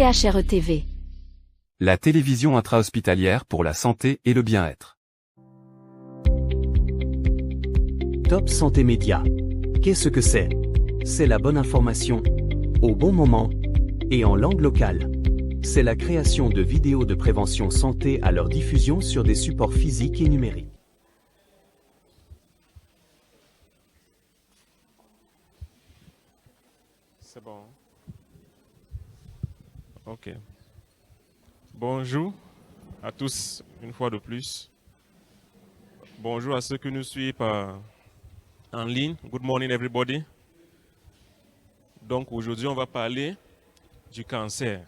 CHRE TV. La télévision intra-hospitalière pour la santé et le bien-être. Top Santé Média. Qu'est-ce que c'est? C'est la bonne information, au bon moment et en langue locale. C'est la création de vidéos de prévention santé à leur diffusion sur des supports physiques et numériques. C'est bon. Ok. Bonjour à tous, une fois de plus. Bonjour à ceux qui nous suivent en ligne. Good morning, everybody. Donc aujourd'hui, on va parler du cancer.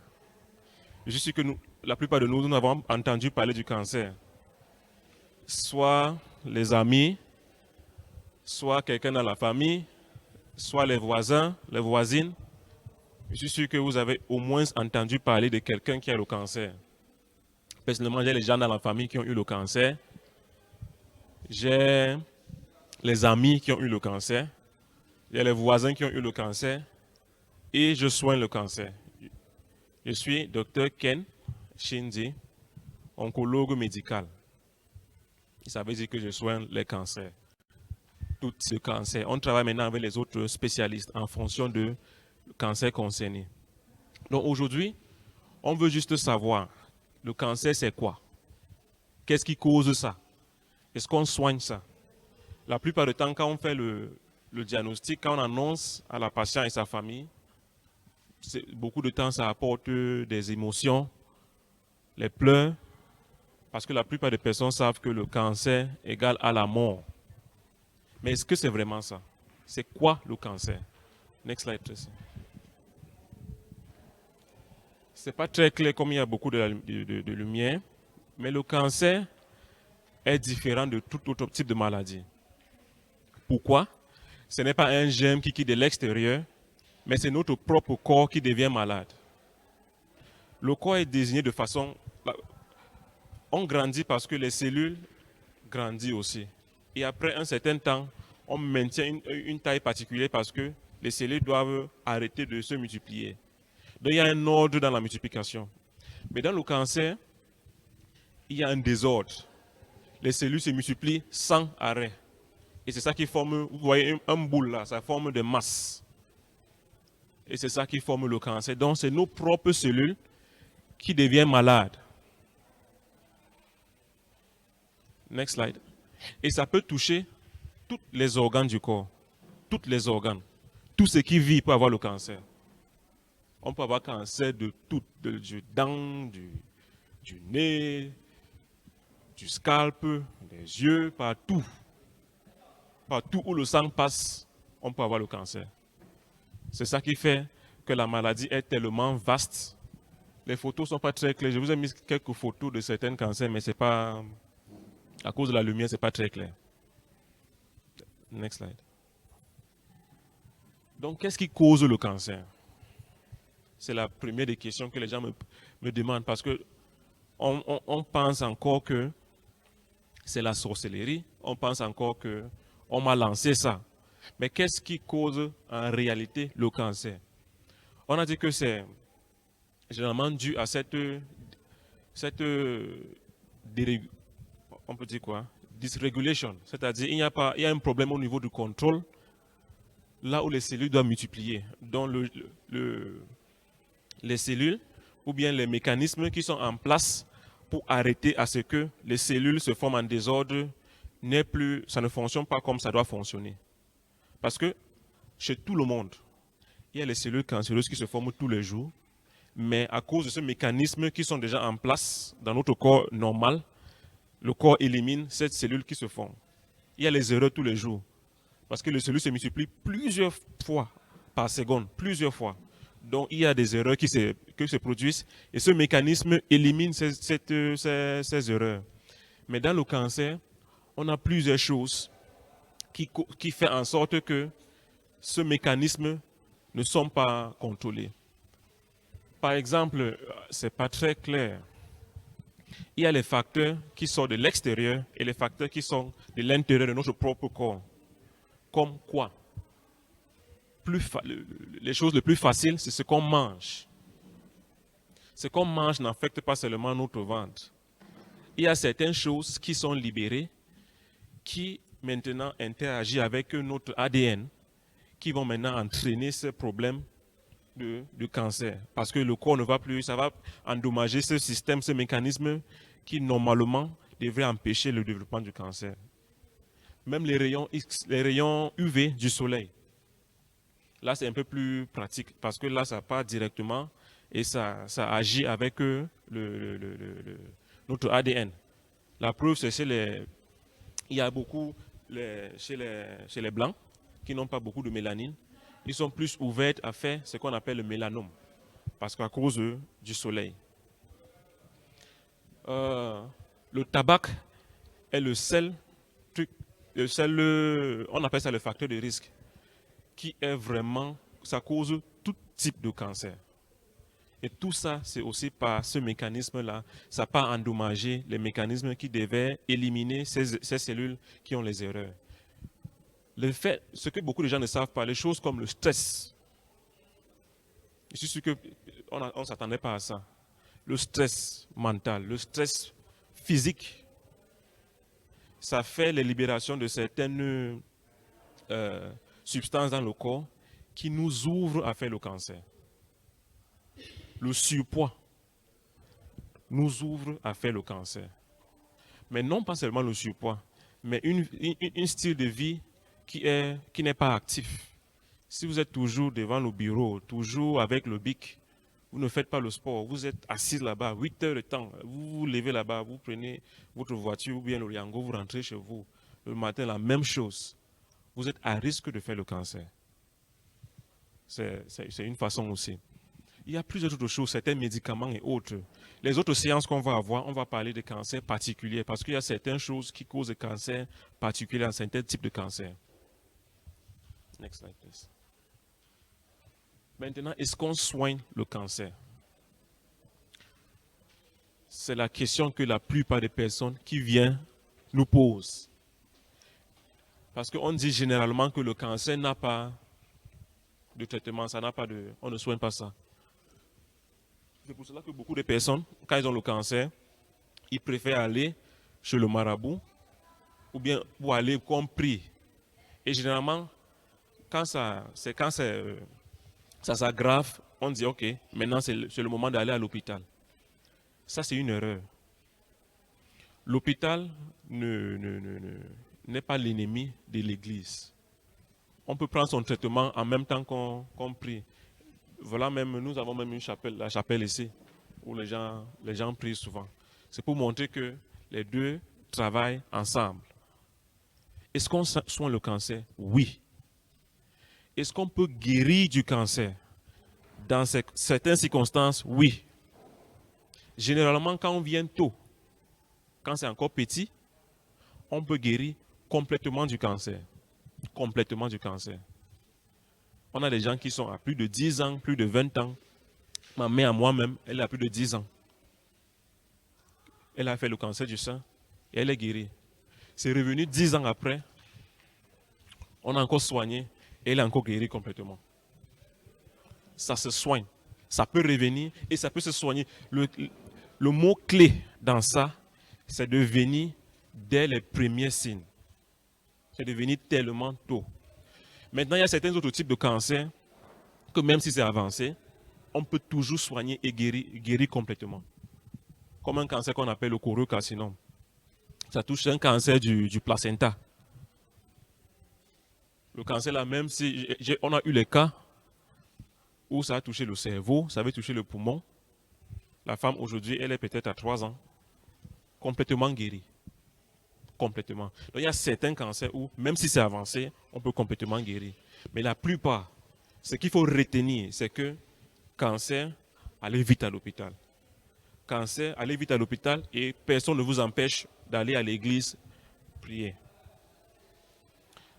Je suis sûr que la plupart de nous avons entendu parler du cancer. Soit les amis, soit quelqu'un dans la famille, soit les voisins, les voisines. Je suis sûr que vous avez au moins entendu parler de quelqu'un qui a le cancer. Personnellement, j'ai les gens dans la famille qui ont eu le cancer. J'ai les amis qui ont eu le cancer. J'ai les voisins qui ont eu le cancer. Et je soigne le cancer. Je suis Dr Ken Shindi, oncologue médical. Ça veut dire que je soigne les cancers. Tous ces cancers. On travaille maintenant avec les autres spécialistes en fonction de cancer concerné. Donc aujourd'hui, on veut juste savoir, le cancer c'est quoi? Qu'est-ce qui cause ça? Est-ce qu'on soigne ça? La plupart du temps, quand on fait le diagnostic, quand on annonce à la patiente et sa famille, beaucoup de temps ça apporte des émotions, les pleurs, parce que la plupart des personnes savent que le cancer égale à la mort. Mais est-ce que c'est vraiment ça? C'est quoi le cancer? Next slide, Tracy. Ce n'est pas très clair comme il y a beaucoup de lumière, mais le cancer est différent de tout autre type de maladie. Pourquoi? Ce n'est pas un germe qui quitte de l'extérieur, mais c'est notre propre corps qui devient malade. Le corps est désigné de façon... On grandit parce que les cellules grandissent aussi. Et après un certain temps, on maintient une taille particulière parce que les cellules doivent arrêter de se multiplier. Donc il y a un ordre dans la multiplication. Mais dans le cancer, il y a un désordre. Les cellules se multiplient sans arrêt. Et c'est ça qui forme, vous voyez un boule là, ça forme des masses. Et c'est ça qui forme le cancer. Donc c'est nos propres cellules qui deviennent malades. Next slide. Et ça peut toucher tous les organes du corps. Tous les organes. Tout ce qui vit peut avoir le cancer. On peut avoir cancer de tout, du dent, du nez, du scalp, des yeux, partout. Partout où le sang passe, on peut avoir le cancer. C'est ça qui fait que la maladie est tellement vaste. Les photos ne sont pas très claires. Je vous ai mis quelques photos de certains cancers, mais c'est pas, à cause de la lumière, ce n'est pas très clair. Next slide. Donc, qu'est-ce qui cause le cancer? C'est la première des questions que les gens me demandent parce que on pense encore que c'est la sorcellerie, on pense encore qu'on m'a lancé ça. Mais qu'est-ce qui cause en réalité le cancer? On a dit que c'est généralement dû à cette on peut dire quoi? Dysregulation, c'est-à-dire il y a un problème au niveau du contrôle, là où les cellules doivent multiplier. Donc les cellules ou bien les mécanismes qui sont en place pour arrêter à ce que les cellules se forment en désordre, ça ne fonctionne pas comme ça doit fonctionner. Parce que chez tout le monde, il y a les cellules cancéreuses qui se forment tous les jours, mais à cause de ce mécanisme qui sont déjà en place dans notre corps normal, le corps élimine cette cellule qui se forme. Il y a les erreurs tous les jours, parce que les cellules se multiplient plusieurs fois par seconde, plusieurs fois. Donc il y a des erreurs qui se produisent et ce mécanisme élimine ces erreurs. Mais dans le cancer, on a plusieurs choses qui font en sorte que ce mécanisme ne sont pas contrôlés. Par exemple, ce n'est pas très clair. Il y a les facteurs qui sont de l'extérieur et les facteurs qui sont de l'intérieur de notre propre corps. Comme quoi? Les choses les plus faciles, c'est ce qu'on mange. Ce qu'on mange n'affecte pas seulement notre ventre. Il y a certaines choses qui sont libérées, qui maintenant interagissent avec notre ADN, qui vont maintenant entraîner ce problème de cancer. Parce que le corps ne va plus, ça va endommager ce système, ce mécanisme qui normalement devrait empêcher le développement du cancer. Même les rayons X, les rayons UV du soleil. Là, c'est un peu plus pratique parce que là, ça part directement et ça agit avec notre ADN. La preuve, c'est il y a beaucoup chez les Blancs qui n'ont pas beaucoup de mélanine. Ils sont plus ouverts à faire ce qu'on appelle le mélanome parce qu'à cause du soleil. Le tabac est le seul truc, on appelle ça le facteur de risque, qui est vraiment, ça cause tout type de cancer. Et tout ça, c'est aussi par ce mécanisme-là, ça n'a pas endommagé les mécanismes qui devaient éliminer ces cellules qui ont les erreurs. Ce que beaucoup de gens ne savent pas, les choses comme le stress, je suis sûr qu'on ne s'attendait pas à ça. Le stress mental, le stress physique, ça fait les libérations de certaines substances dans le corps qui nous ouvrent à faire le cancer. Le surpoids nous ouvre à faire le cancer. Mais non pas seulement le surpoids, mais un style de vie qui n'est pas actif. Si vous êtes toujours devant le bureau, toujours avec le bic, vous ne faites pas le sport, vous êtes assis là-bas, 8 heures de temps, vous vous levez là-bas, vous prenez votre voiture ou bien le Riango, vous rentrez chez vous. Le matin, la même chose. Vous êtes à risque de faire le cancer. C'est une façon aussi. Il y a plusieurs autres choses, certains médicaments et autres. Les autres séances qu'on va avoir, on va parler de cancers particuliers parce qu'il y a certaines choses qui causent des cancers particuliers, certains types de cancers. Next slide, please. Maintenant, est-ce qu'on soigne le cancer? C'est la question que la plupart des personnes qui viennent nous posent. Parce qu'on dit généralement que le cancer n'a pas de traitement, on ne soigne pas ça. C'est pour cela que beaucoup de personnes, quand ils ont le cancer, ils préfèrent aller chez le marabout ou bien pour aller comme prix. Et généralement, quand ça s'aggrave, on dit ok, maintenant c'est le moment d'aller à l'hôpital. Ça, c'est une erreur. L'hôpital n'est pas l'ennemi de l'Église. On peut prendre son traitement en même temps qu'on prie. Voilà, nous avons même une chapelle, la chapelle ici, où les gens prient souvent. C'est pour montrer que les deux travaillent ensemble. Est-ce qu'on soigne le cancer? Oui. Est-ce qu'on peut guérir du cancer? Dans certaines circonstances, oui. Généralement, quand on vient tôt, quand c'est encore petit, on peut guérir complètement du cancer. Complètement du cancer. On a des gens qui sont à plus de 10 ans, plus de 20 ans. Ma mère, moi-même, elle a plus de 10 ans. Elle a fait le cancer du sein et elle est guérie. C'est revenu 10 ans après. On a encore soigné et elle est encore guérie complètement. Ça se soigne. Ça peut revenir et ça peut se soigner. Le mot-clé dans ça, c'est de venir dès les premiers signes. C'est de venir tellement tôt. Maintenant, il y a certains autres types de cancers que même si c'est avancé, on peut toujours soigner et guérir complètement. Comme un cancer qu'on appelle le choriocarcinome. Ça touche un cancer du placenta. Le cancer là, même si on a eu les cas où ça a touché le cerveau, ça avait touché le poumon. La femme aujourd'hui, elle est peut-être à 3 ans, complètement guérie. Complètement. Donc il y a certains cancers où, même si c'est avancé, on peut complètement guérir. Mais la plupart, ce qu'il faut retenir, c'est que cancer, allez vite à l'hôpital. Cancer, allez vite à l'hôpital et personne ne vous empêche d'aller à l'église prier.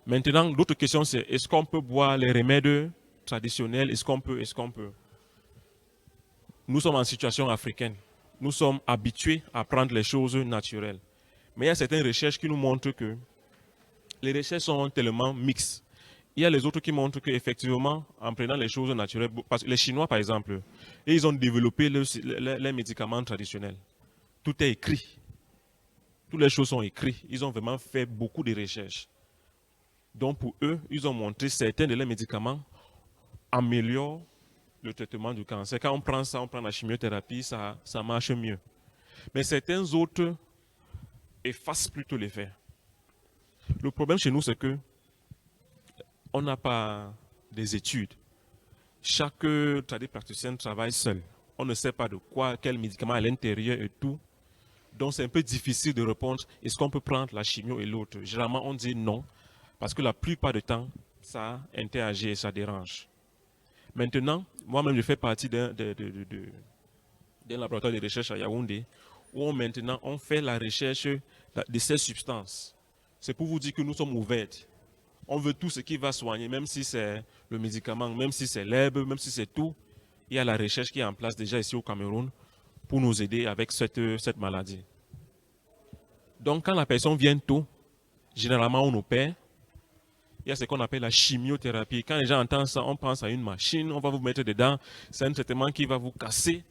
Maintenant, l'autre question c'est, est-ce qu'on peut boire les remèdes traditionnels? Est-ce qu'on peut? Nous sommes en situation africaine. Nous sommes habitués à prendre les choses naturelles. Mais il y a certaines recherches qui nous montrent que les recherches sont tellement mixtes. il y a les autres qui montrent qu'effectivement, en prenant les choses naturelles, parce que les Chinois, par exemple, ils ont développé les médicaments traditionnels. Tout est écrit. Toutes les choses sont écrites. Ils ont vraiment fait beaucoup de recherches. Donc, pour eux, ils ont montré certains de leurs médicaments améliorent le traitement du cancer. Quand on prend ça, on prend la chimiothérapie, ça marche mieux. Mais certains autres effacent plutôt l'effet. Le problème chez nous, c'est que on n'a pas des études. Chaque praticien travaille seul. On ne sait pas de quoi, quel médicament à l'intérieur et tout. Donc c'est un peu difficile de répondre, est-ce qu'on peut prendre la chimio et l'autre? Généralement, on dit non, parce que la plupart du temps, ça interagit et ça dérange. Maintenant, moi-même, je fais partie d'un laboratoire de recherche à Yaoundé, où maintenant on fait la recherche de ces substances. C'est pour vous dire que nous sommes ouverts. On veut tout ce qui va soigner, même si c'est le médicament, même si c'est l'herbe, même si c'est tout. Il y a la recherche qui est en place déjà ici au Cameroun pour nous aider avec cette maladie. Donc, quand la personne vient tôt, généralement, on opère. Il y a ce qu'on appelle la chimiothérapie. Quand les gens entendent ça, on pense à une machine, on va vous mettre dedans. C'est un traitement qui va vous casser.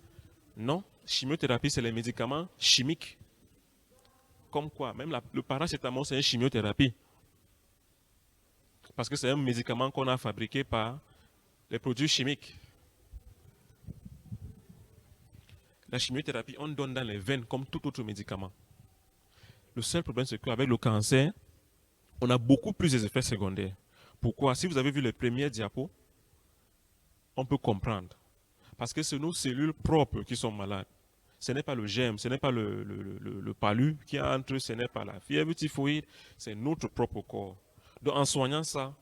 Non, chimiothérapie, c'est les médicaments chimiques. Comme quoi, même le paracétamol, c'est une chimiothérapie. Parce que c'est un médicament qu'on a fabriqué par les produits chimiques. La chimiothérapie, on donne dans les veines comme tout autre médicament. Le seul problème, c'est qu'avec le cancer, on a beaucoup plus d'effets secondaires. Pourquoi? Si vous avez vu les premiers diapos, on peut comprendre. Parce que c'est nos cellules propres qui sont malades. Ce n'est pas le germe, ce n'est pas le palu qui entre, ce n'est pas la fièvre typhoïde, c'est notre propre corps. Donc en soignant ça,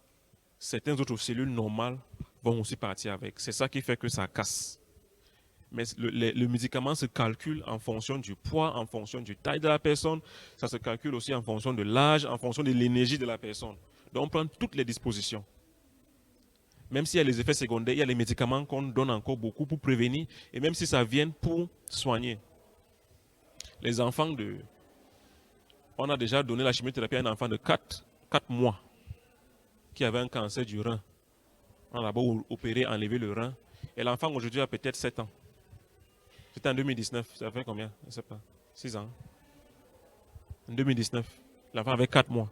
certaines autres cellules normales vont aussi partir avec. C'est ça qui fait que ça casse. Mais le médicament se calcule en fonction du poids, en fonction du taille de la personne. Ça se calcule aussi en fonction de l'âge, en fonction de l'énergie de la personne. Donc on prend toutes les dispositions. Même s'il y a les effets secondaires, il y a les médicaments qu'on donne encore beaucoup pour prévenir. Et même si ça vient pour soigner. Les enfants on a déjà donné la chimiothérapie à un enfant de 4 mois qui avait un cancer du rein. On a d'abord opéré, enlevé le rein. Et l'enfant aujourd'hui a peut-être 7 ans. C'était en 2019. Ça fait combien? Je ne sais pas. 6 ans. En 2019. L'enfant avait 4 mois.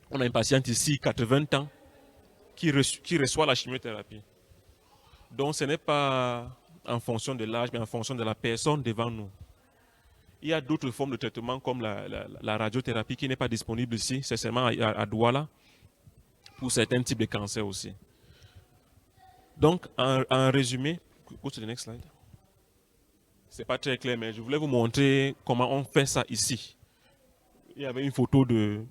On a une patiente ici, 80 ans, qui reçoit la chimiothérapie. Donc ce n'est pas en fonction de l'âge, mais en fonction de la personne devant nous. Il y a d'autres formes de traitement comme la radiothérapie qui n'est pas disponible ici, c'est seulement à Douala, pour certains types de cancers aussi. Donc, en résumé, go to the next slide. C'est pas très clair, mais je voulais vous montrer comment on fait ça ici. Il y avait une photo de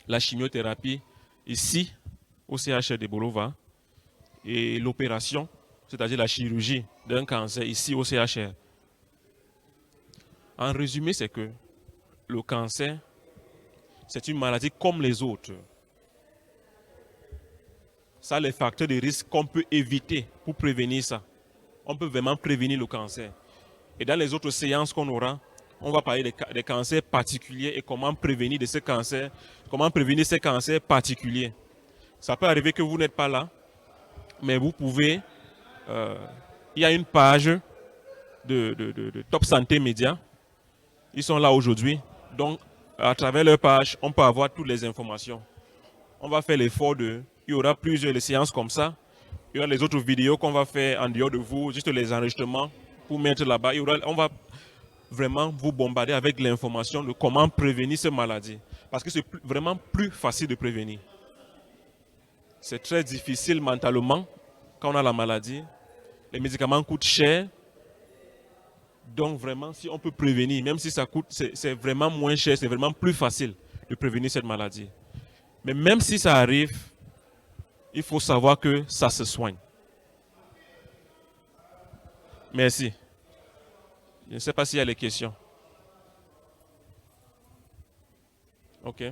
la chimiothérapie ici, au CHR de Bolova, et l'opération, c'est-à-dire la chirurgie d'un cancer ici au CHR. En résumé, c'est que le cancer, c'est une maladie comme les autres. Ça a les facteurs de risque qu'on peut éviter pour prévenir ça. On peut vraiment prévenir le cancer. Et dans les autres séances qu'on aura, on va parler des cancers particuliers et comment prévenir de ces cancers, comment prévenir ces cancers particuliers. Ça peut arriver que vous n'êtes pas là, mais vous pouvez, il y a une page de Top Santé Média. Ils sont là aujourd'hui. Donc, à travers leur page, on peut avoir toutes les informations. On va faire l'effort il y aura plusieurs séances comme ça. Il y aura les autres vidéos qu'on va faire en dehors de vous, juste les enregistrements pour mettre là-bas. On va vraiment vous bombarder avec l'information de comment prévenir ces maladies. Parce que c'est vraiment plus facile de prévenir. C'est très difficile mentalement quand on a la maladie. Les médicaments coûtent cher. Donc vraiment, si on peut prévenir, même si ça coûte, c'est vraiment moins cher, c'est vraiment plus facile de prévenir cette maladie. Mais même si ça arrive, il faut savoir que ça se soigne. Merci. Je ne sais pas s'il y a des questions. OK.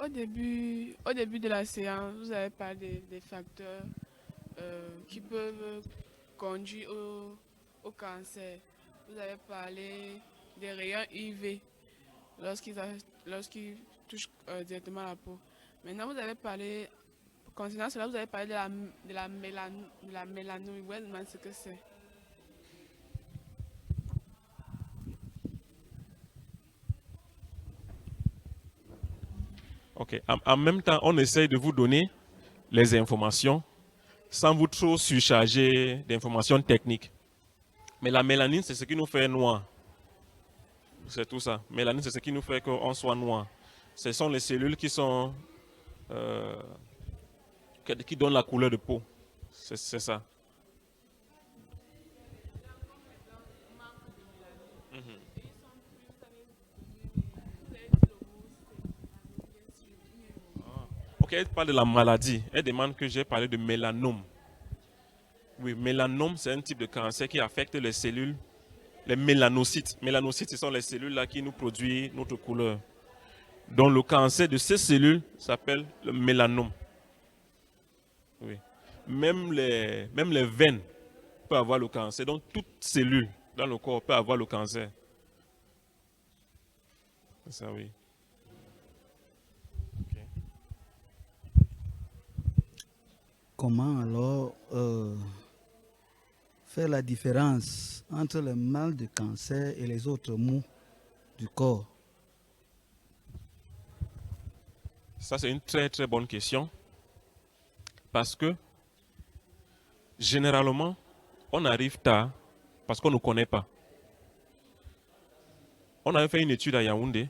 Au début de la séance, vous avez parlé des facteurs qui peuvent conduire au cancer, vous avez parlé des rayons UV lorsqu'ils touchent directement la peau. Maintenant, vous avez parlé, concernant cela, vous avez parlé de la mélanome. Vous demandez ce que c'est. Ok. En même temps, on essaye de vous donner les informations sans vous trop surcharger d'informations techniques. Mais la mélanine, c'est ce qui nous fait noir. C'est tout ça. Mélanine, c'est ce qui nous fait qu'on soit noir. Ce sont les cellules qui sont qui donnent la couleur de peau. C'est ça. Ok, elle parle de la maladie. Elle demande que j'ai parlé de mélanome. Oui, mélanome, c'est un type de cancer qui affecte les cellules, les mélanocytes. Mélanocytes, ce sont les cellules là qui nous produisent notre couleur. Donc le cancer de ces cellules s'appelle le mélanome. Oui. Même les veines peuvent avoir le cancer. Donc toute cellule dans le corps peut avoir le cancer. C'est ça, oui. Ok. Comment alors faire la différence entre le mal de cancer et les autres maux du corps? Ça, c'est une très très bonne question. Parce que, généralement, on arrive tard parce qu'on ne connaît pas. On avait fait une étude à Yaoundé,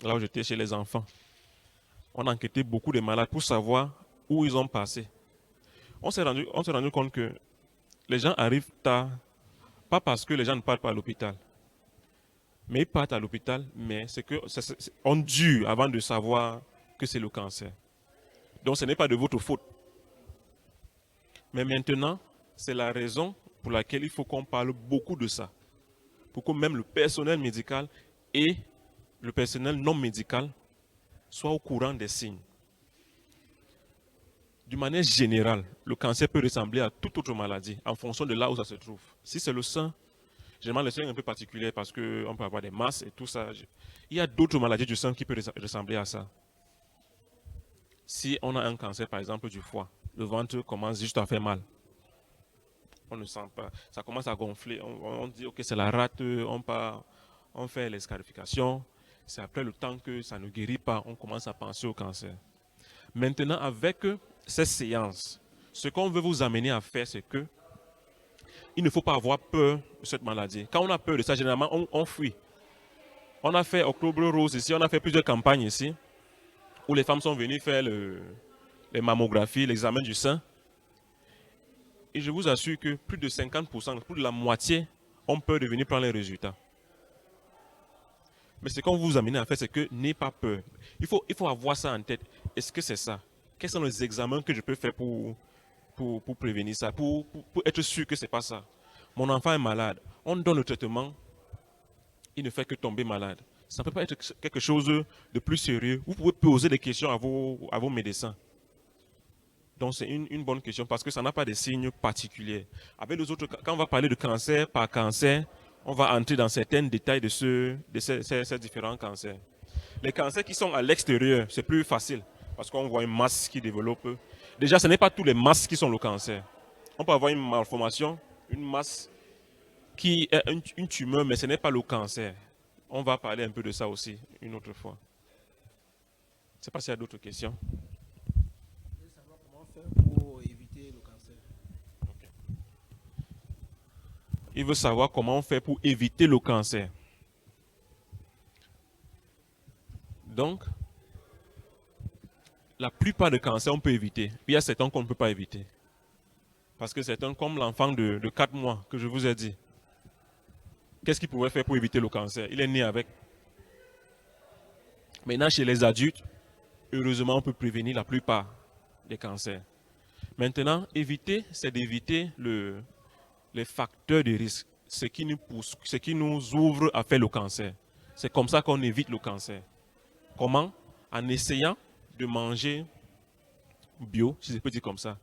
là où j'étais chez les enfants. On a enquêté beaucoup de malades pour savoir où ils ont passé. On s'est rendu compte que les gens arrivent tard, pas parce que les gens ne partent pas à l'hôpital. Mais ils partent à l'hôpital, mais c'est qu'on dure avant de savoir que c'est le cancer. Donc ce n'est pas de votre faute. Mais maintenant, c'est la raison pour laquelle il faut qu'on parle beaucoup de ça. Pour que même le personnel médical et le personnel non médical soient au courant des signes. D'une manière générale, le cancer peut ressembler à toute autre maladie en fonction de là où ça se trouve. Si c'est le sein, généralement le sein est un peu particulier parce qu'on peut avoir des masses et tout ça. Il y a d'autres maladies du sein qui peuvent ressembler à ça. Si on a un cancer, par exemple, du foie, le ventre commence juste à faire mal. On ne sent pas. Ça commence à gonfler. On dit, ok, c'est la rate, on fait les scarifications. C'est après le temps que ça ne guérit pas, on commence à penser au cancer. Maintenant, avec ces séances, ce qu'on veut vous amener à faire, c'est que il ne faut pas avoir peur de cette maladie. Quand on a peur de ça, généralement, on fuit. On a fait Octobre Rose ici, on a fait plusieurs campagnes ici, où les femmes sont venues faire les mammographies, l'examen du sein. Et je vous assure que plus de 50%, plus de la moitié, ont peur de venir prendre les résultats. Mais ce qu'on vous amène à faire, c'est que n'ayez pas peur. Il faut avoir ça en tête. Est-ce que c'est ça? Quels sont les examens que je peux faire pour prévenir ça, pour être sûr que ce n'est pas ça? Mon enfant est malade. On donne le traitement, il ne fait que tomber malade. Ça ne peut pas être quelque chose de plus sérieux. Vous pouvez poser des questions à vos médecins. Donc c'est une bonne question parce que ça n'a pas de signes particuliers. Avec les autres, quand on va parler de cancer par cancer, on va entrer dans certains détails de ces différents cancers. Les cancers qui sont à l'extérieur, c'est plus facile parce qu'on voit une masse qui développe. Déjà, ce n'est pas tous les masses qui sont le cancer. On peut avoir une malformation, une masse qui est une tumeur, mais ce n'est pas le cancer. On va parler un peu de ça aussi une autre fois. Je ne sais pas s'il y a d'autres questions. Pour éviter le cancer. Okay. Il veut savoir comment on fait pour éviter le cancer. Donc, la plupart des cancers, on peut éviter. Il y a certains qu'on ne peut pas éviter. Parce que certains, comme l'enfant de 4 mois que je vous ai dit, qu'est-ce qu'il pouvait faire pour éviter le cancer? Il est né avec. Maintenant, chez les adultes, heureusement, on peut prévenir la plupart des cancers. Maintenant, éviter, c'est d'éviter les facteurs de risque, ce qui nous ouvre à faire le cancer. C'est comme ça qu'on évite le cancer. Comment? En essayant de manger bio, si je peux dire comme ça,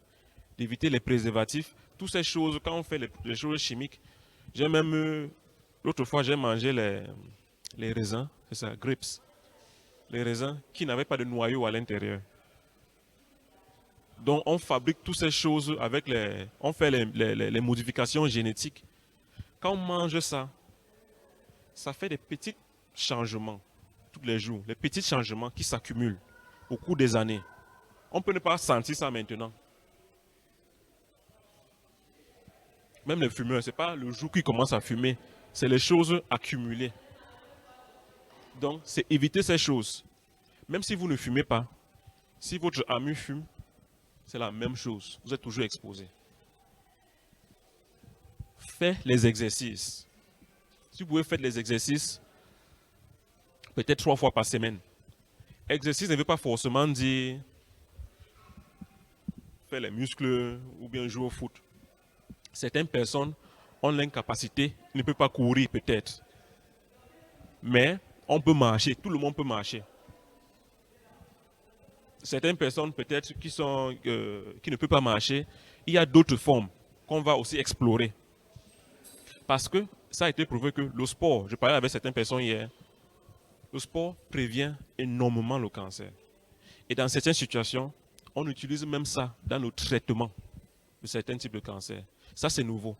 d'éviter les préservatifs, toutes ces choses, quand on fait les choses chimiques, J'ai même, l'autre fois, j'ai mangé les raisins, c'est ça, grapes. Les raisins qui n'avaient pas de noyau à l'intérieur. Donc, on fabrique toutes ces choses avec on fait les modifications génétiques. Quand on mange ça, ça fait des petits changements tous les jours, les petits changements qui s'accumulent au cours des années. On peut ne pas sentir ça maintenant. Même les fumeurs, ce n'est pas le jour qu'ils commencent à fumer, c'est les choses accumulées. Donc, c'est éviter ces choses. Même si vous ne fumez pas, si votre ami fume, c'est la même chose. Vous êtes toujours exposé. Faites les exercices. Si vous pouvez faire les exercices, peut-être 3 fois par semaine. Exercice ne veut pas forcément dire faire les muscles ou bien jouer au foot. Certaines personnes ont l'incapacité, ne peuvent pas courir peut-être. Mais on peut marcher, tout le monde peut marcher. Certaines personnes peut-être qui ne peuvent pas marcher, il y a d'autres formes qu'on va aussi explorer. Parce que ça a été prouvé que le sport, je parlais avec certaines personnes hier, le sport prévient énormément le cancer. Et dans certaines situations, on utilise même ça dans le traitement de certains types de cancers. Ça, c'est nouveau.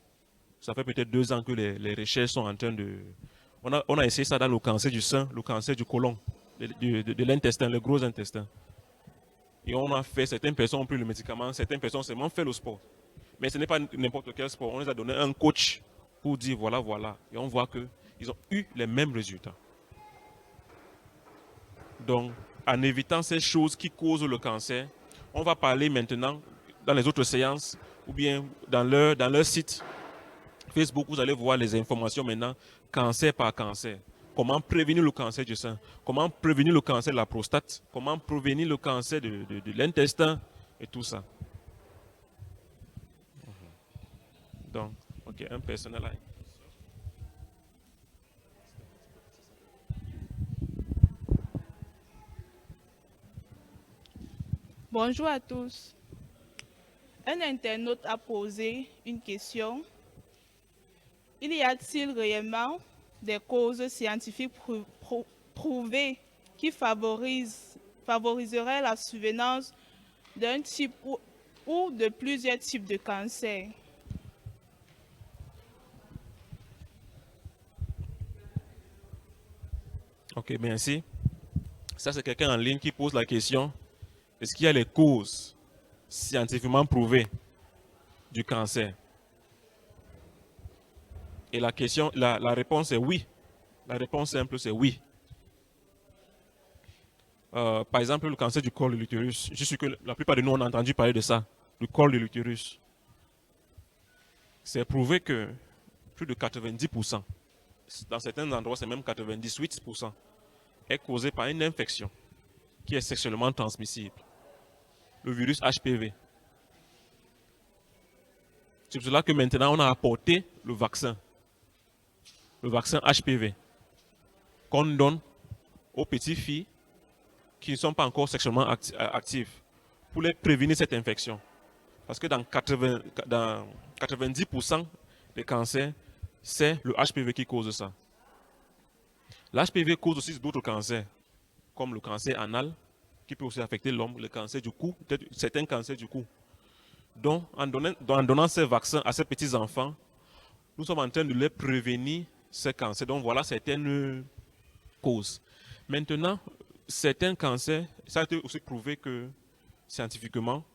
Ça fait peut-être 2 ans que les recherches sont en train de... On a essayé ça dans le cancer du sein, le cancer du côlon, de l'intestin, le gros intestin. Et on a fait, certaines personnes ont pris le médicament, certaines personnes ont seulement fait le sport. Mais ce n'est pas n'importe quel sport. On les a donné un coach pour dire voilà, voilà. Et on voit qu'ils ont eu les mêmes résultats. Donc, en évitant ces choses qui causent le cancer, on va parler maintenant dans les autres séances ou bien dans leur site Facebook, vous allez voir les informations maintenant, cancer par cancer. Comment prévenir le cancer du sein, comment prévenir le cancer de la prostate, comment prévenir le cancer de l'intestin et tout ça. Donc, ok, un personnel. Bonjour à tous. Un internaute a posé une question. Il y a-t-il réellement des causes scientifiques prouvées qui favoriseraient la survenance d'un type ou de plusieurs types de cancers? Ok, merci. Ça, c'est quelqu'un en ligne qui pose la question. Est-ce qu'il y a les causes scientifiquement prouvées du cancer? Et la réponse est oui. La réponse simple, c'est oui. Par exemple, le cancer du col de l'utérus. Je suis que la plupart de nous, on a entendu parler de ça. Le col de l'utérus. C'est prouvé que plus de 90%, dans certains endroits, c'est même 98%, est causé par une infection qui est sexuellement transmissible. Le virus HPV. C'est pour cela que maintenant, on a apporté le vaccin HPV, qu'on donne aux petites filles qui ne sont pas encore sexuellement actives pour les prévenir cette infection. Parce que dans 90% des cancers, c'est le HPV qui cause ça. L'HPV cause aussi d'autres cancers, comme le cancer anal, qui peut aussi affecter l'homme, le cancer du cou, peut-être certains cancers du cou. Donc, en donnant ces vaccins à ces petits enfants, nous sommes en train de les prévenir ces cancers. Donc, voilà certaines causes. Maintenant, certains cancers, ça a été aussi prouvé que, scientifiquement,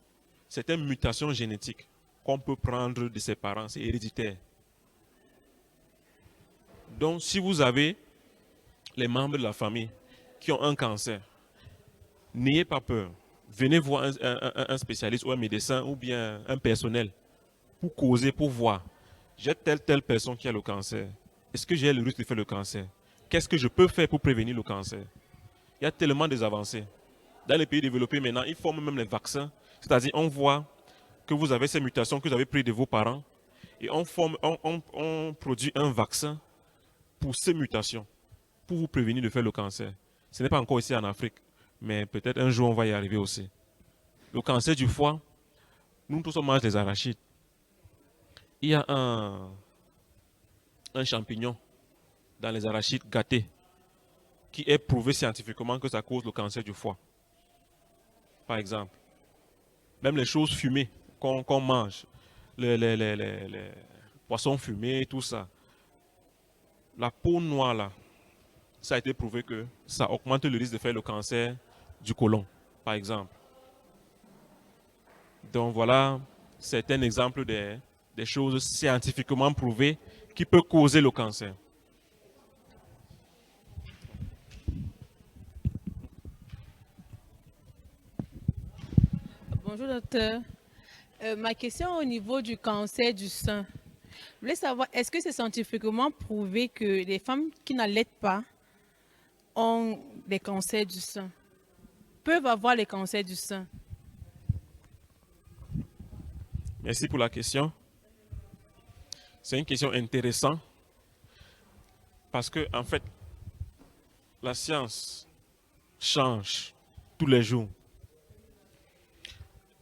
certaines mutations génétiques qu'on peut prendre de ses parents, c'est héréditaire. Donc, si vous avez les membres de la famille qui ont un cancer, n'ayez pas peur. Venez voir un spécialiste ou un médecin ou bien un personnel pour causer, pour voir. J'ai telle personne qui a le cancer. Est-ce que j'ai le risque de faire le cancer? Qu'est-ce que je peux faire pour prévenir le cancer? Il y a tellement des avancées. Dans les pays développés maintenant, ils forment même les vaccins. C'est-à-dire, on voit que vous avez ces mutations que vous avez prises de vos parents et on produit un vaccin pour ces mutations, pour vous prévenir de faire le cancer. Ce n'est pas encore ici en Afrique, mais peut-être un jour on va y arriver aussi. Le cancer du foie, nous tous on mange des arachides. Il y a un champignon dans les arachides gâtés qui est prouvé scientifiquement que ça cause le cancer du foie. Par exemple. Même les choses fumées qu'on mange, les poissons fumés, tout ça. La peau noire, là, ça a été prouvé que ça augmente le risque de faire le cancer du côlon, par exemple. Donc voilà, c'est un exemple des choses scientifiquement prouvées qui peuvent causer le cancer. Bonjour docteur. Ma question au niveau du cancer du sein. Je voulais savoir, est-ce que c'est scientifiquement prouvé que les femmes qui n'allaitent pas ont des cancers du sein, peuvent avoir les cancers du sein? Merci pour la question. C'est une question intéressante parce que, en fait, la science change tous les jours.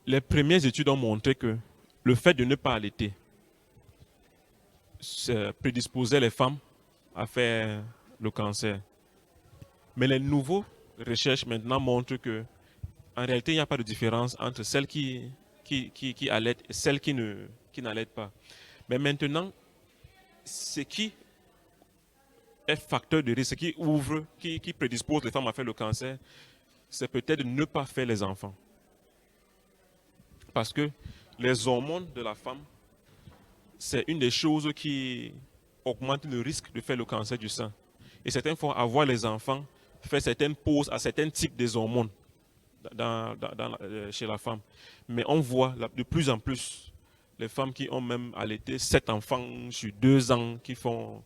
Les premières études ont montré que le fait de ne pas allaiter prédisposait les femmes à faire le cancer. Mais les nouvelles recherches maintenant montrent que, en réalité, il n'y a pas de différence entre celles qui allaitent et celles qui n'allaitent pas. Mais maintenant, ce qui est facteur de risque, qui prédispose les femmes à faire le cancer, c'est peut-être de ne pas faire les enfants. Parce que les hormones de la femme, c'est une des choses qui augmente le risque de faire le cancer du sein. Et certaines fois, avoir les enfants fait certaines pauses à certains types de hormones chez la femme. Mais on voit de plus en plus les femmes qui ont même allaité 7 enfants sur 2 ans qui font...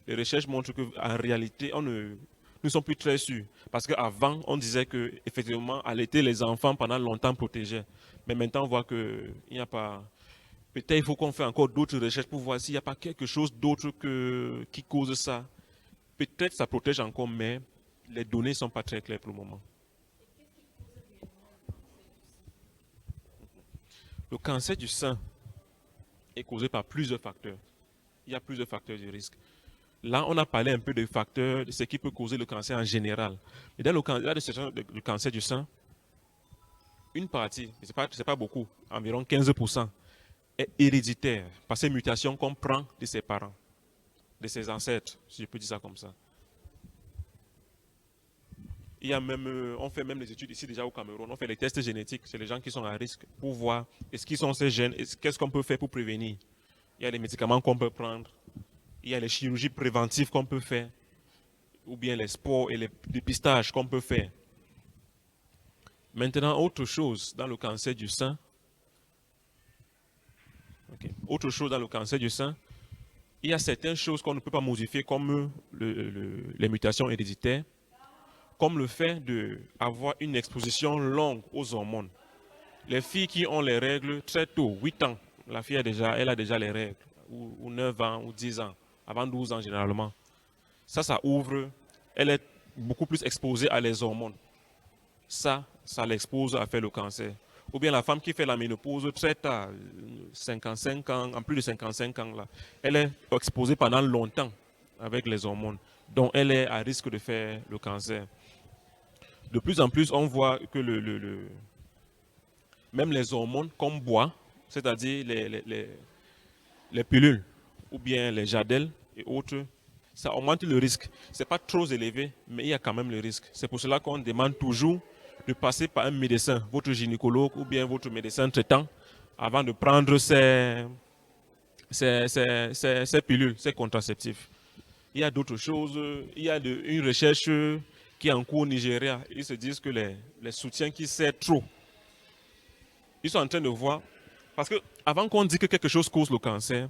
Les recherches montrent qu'en réalité, nous ne sommes plus très sûrs. Parce qu'avant, on disait qu'effectivement, allaiter les enfants pendant longtemps protégeait. Mais maintenant, on voit qu'il n'y a pas... Peut-être il faut qu'on fasse encore d'autres recherches pour voir s'il n'y a pas quelque chose d'autre qui cause ça. Peut-être ça protège encore, mais les données ne sont pas très claires pour le moment. Le cancer du sein est causé par plusieurs facteurs. Il y a plusieurs facteurs de risque. Là, on a parlé un peu des facteurs, de ce qui peut causer le cancer en général. Mais dans le cas du cancer du sein, une partie, ce n'est pas beaucoup, environ 15%, est héréditaire par ces mutations qu'on prend de ses parents, de ses ancêtres, si je peux dire ça comme ça. Il y a même, on fait même des études ici déjà au Cameroun, on fait les tests génétiques, c'est les gens qui sont à risque pour voir est-ce qu'ils sont ces gènes, qu'est-ce qu'on peut faire pour prévenir. Il y a les médicaments qu'on peut prendre, il y a les chirurgies préventives qu'on peut faire, ou bien les sports et les dépistages qu'on peut faire. Maintenant, autre chose dans le cancer du sein. Autre chose dans le cancer du sein, il y a certaines choses qu'on ne peut pas modifier comme les mutations héréditaires, comme le fait d'avoir une exposition longue aux hormones. Les filles qui ont les règles très tôt, 8 ans, la fille elle a déjà les règles, ou 9 ans, ou 10 ans, avant 12 ans généralement. Ça ouvre, elle est beaucoup plus exposée à les hormones. Ça l'expose à faire le cancer. Ou bien la femme qui fait la ménopause très tard, 55 ans, en plus de 55 ans, là, elle est exposée pendant longtemps avec les hormones. Donc elle est à risque de faire le cancer. De plus en plus, on voit que même les hormones qu'on boit, c'est-à-dire les pilules ou bien les jadelles et autres, ça augmente le risque. Ce n'est pas trop élevé, mais il y a quand même le risque. C'est pour cela qu'on demande toujours de passer par un médecin, votre gynécologue ou bien votre médecin traitant, avant de prendre ces pilules, ces contraceptifs. Il y a d'autres choses. Il y a une recherche qui est en cours au Nigeria. Ils se disent que les soutiens qui servent trop, ils sont en train de voir. Parce qu'avant qu'on dise que quelque chose cause le cancer,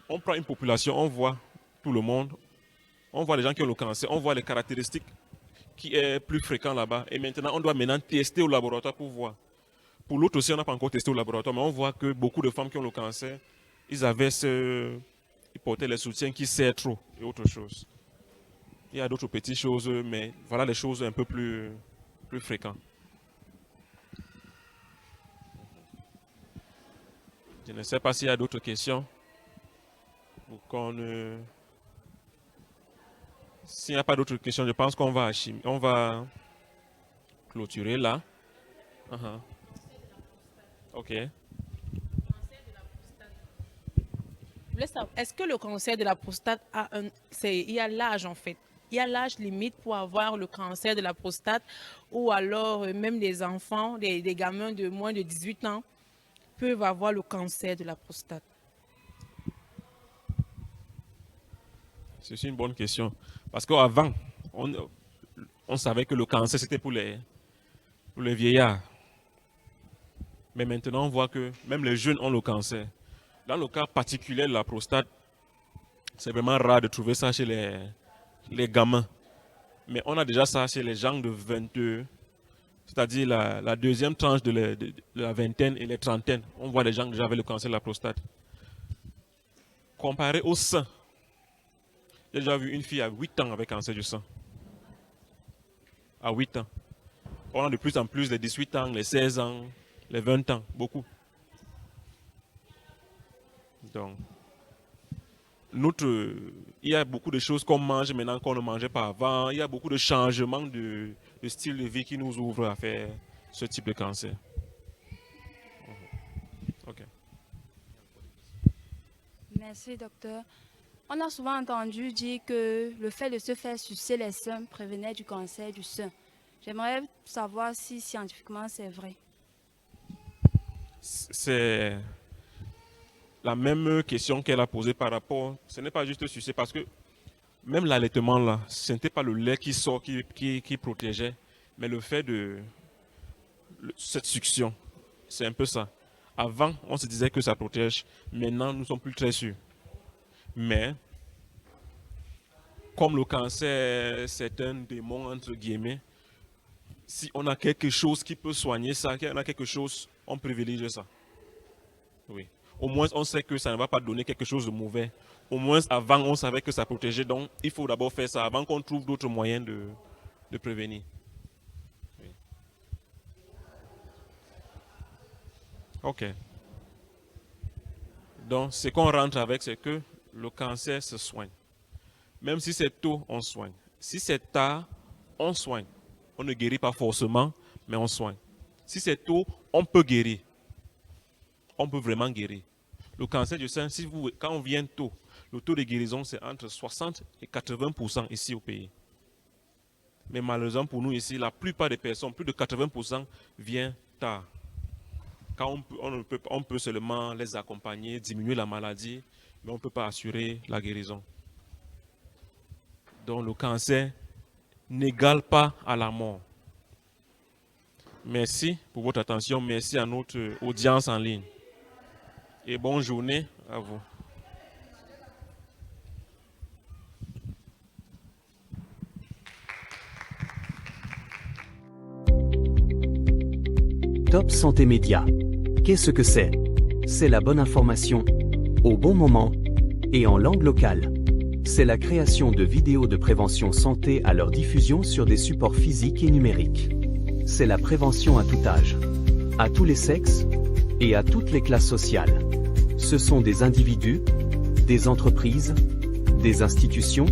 on prend une population, on voit tout le monde, on voit les gens qui ont le cancer, on voit les caractéristiques qui est plus fréquent là-bas. Et maintenant, on doit tester au laboratoire pour voir. Pour l'autre aussi, on n'a pas encore testé au laboratoire, mais on voit que beaucoup de femmes qui ont le cancer, ils portaient les soutiens qui serrent trop et autre chose. Il y a d'autres petites choses, mais voilà les choses un peu plus fréquentes. Je ne sais pas s'il y a d'autres questions ou qu'on S'il n'y a pas d'autres questions, je pense qu'on va, on va clôturer là. Ok. Je voulais savoir, est-ce que le cancer de la prostate il y a l'âge en fait? Il y a l'âge limite pour avoir le cancer de la prostate ou alors même les enfants, les gamins de moins de 18 ans peuvent avoir le cancer de la prostate? C'est une bonne question. Parce qu'avant, on savait que le cancer, c'était pour les vieillards. Mais maintenant, on voit que même les jeunes ont le cancer. Dans le cas particulier de la prostate, c'est vraiment rare de trouver ça chez les gamins. Mais on a déjà ça chez les gens de 22, c'est-à-dire la deuxième tranche de la vingtaine et les trentaines. On voit des gens déjà avec le cancer de la prostate. Comparé au sein, j'ai déjà vu une fille à 8 ans avec cancer du sein. À 8 ans. On a de plus en plus les 18 ans, les 16 ans, les 20 ans, beaucoup. Donc, il y a beaucoup de choses qu'on mange maintenant qu'on ne mangeait pas avant. Il y a beaucoup de changements de style de vie qui nous ouvrent à faire ce type de cancer. Ok. Merci, docteur. On a souvent entendu dire que le fait de se faire sucer les seins prévenait du cancer du sein. J'aimerais savoir si scientifiquement c'est vrai. C'est la même question qu'elle a posée par rapport. Ce n'est pas juste sucer parce que même l'allaitement là, ce n'était pas le lait qui sort qui protégeait, mais le fait de cette succion. C'est un peu ça. Avant, on se disait que ça protège. Maintenant, nous ne sommes plus très sûrs. Mais, comme le cancer, c'est un démon, entre guillemets, si on a quelque chose qui peut soigner ça, si on a quelque chose, on privilégie ça. Oui. Au moins, on sait que ça ne va pas donner quelque chose de mauvais. Au moins, avant, on savait que ça protégeait. Donc, il faut d'abord faire ça avant qu'on trouve d'autres moyens de prévenir. Oui. OK. Donc, ce qu'on rentre avec, c'est que le cancer se soigne. Même si c'est tôt, on soigne. Si c'est tard, on soigne. On ne guérit pas forcément, mais on soigne. Si c'est tôt, on peut guérir. On peut vraiment guérir. Le cancer du sein, quand on vient tôt, le taux de guérison, c'est entre 60 et 80% ici au pays. Mais malheureusement pour nous ici, la plupart des personnes, plus de 80%, viennent tard. Quand on peut seulement les accompagner, diminuer la maladie, mais on ne peut pas assurer la guérison. Donc le cancer n'égale pas à la mort. Merci pour votre attention. Merci à notre audience en ligne. Et bonne journée à vous. Top Santé Média. Qu'est-ce que c'est? C'est la bonne information, au bon moment et en langue locale. C'est la création de vidéos de prévention santé à leur diffusion sur des supports physiques et numériques. C'est la prévention à tout âge, à tous les sexes et à toutes les classes sociales. Ce sont des individus, des entreprises, des institutions,